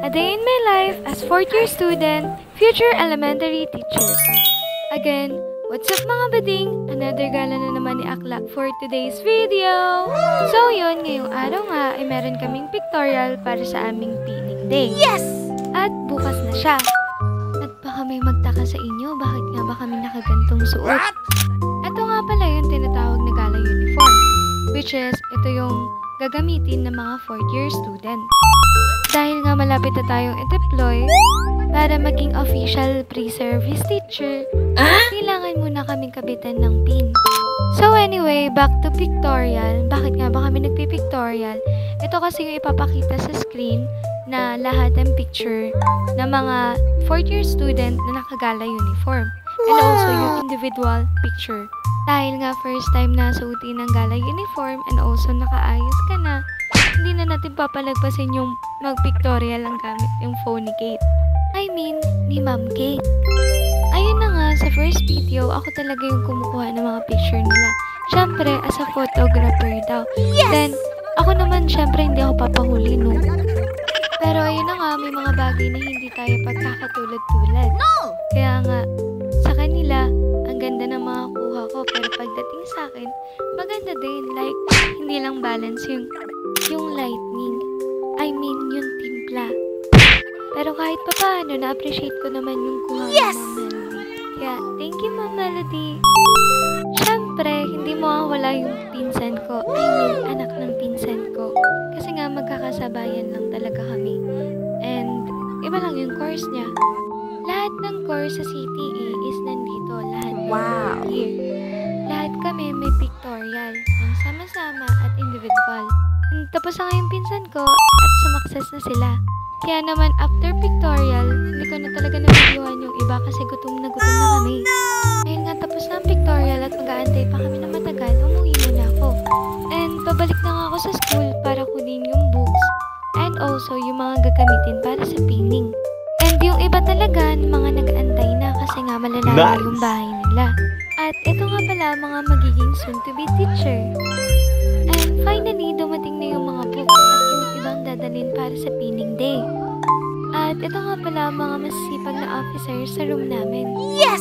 A day in my life as fourth-year student, future elementary teacher. Again, what's up mga bading? Another gala na naman ni Akla for today's video. So yun, ngayong araw nga ay meron kaming pictorial para sa aming pinning day. Yes! At bukas na siya. At baka may magtaka sa inyo, bakit nga ba kami nakagantong suot? Ito nga pala yung tinatawag na gala uniform, which is ito yung gagamitin ng mga fourth-year student. Dahil nga malapit na tayong i-deploy para maging official pre-service teacher, kailangan muna kaming kabitan ng pin. So anyway, back to pictorial. Bakit nga ba kami nagpipictorial? Ito kasi yung ipapakita sa screen na lahat ng picture ng mga fourth-year student na nakagala uniform. And also yung individual picture. Dahil nga first time na suotin ng gala uniform and also nakaayos ka na, hindi na natin papalagpasin yung mag-pictorial ang gamit yung phone ni Kate. I mean, ni Ma'am Kate. Ayun na nga, sa first video, ako talaga yung kumukuha ng mga picture nila. Syempre, as a photographer daw. Yes! Then, ako naman, syempre, hindi ako papahuli, no? Pero ayun na nga, may mga bagay na hindi tayo pagkakatulad-tulad. No! Kaya nga, sa kanila, ang ganda ng mga kuha ko. Pero pagdating sa akin, maganda din. Like, hindi lang balance yung lightning. I mean, yung timpla. Pero kahit pa paano, na-appreciate ko naman yung kuha ng Ma'am Melody. Kaya, thank you, Ma'am Melody. Siyempre, hindi mawawala yung pinsan ko. I mean, anak ng pinsan ko. Kasi nga, magkakasabayan lang talaga kami. And, iba lang yung course niya. Lahat ng course sa CTE is nandito. Lahat Wow! here. Lahat kami may pictorial. Ang sama-sama at individual. Tapos na nga yung pinsan ko at sumakses na sila. Kaya naman after pictorial, hindi ko na talaga nabibiyuhan yung iba kasi gutom na kami. Ngayon nga tapos na ang pictorial at mag-aantay pa kami na matagal, umuwi muna ako. And pabalik na nga ako sa school para kunin yung books and also yung mga gagamitin para sa pinning. And yung iba talaga, mga nag-aantay na kasi nga malalayo yung bahay nila. At ito nga pala mga magiging soon-to-be teacher. And finally, dumating na yung mga books at yung ibang dadalhin para sa pinning day. At ito nga pala mga masisipag na officers sa room namin. Yes!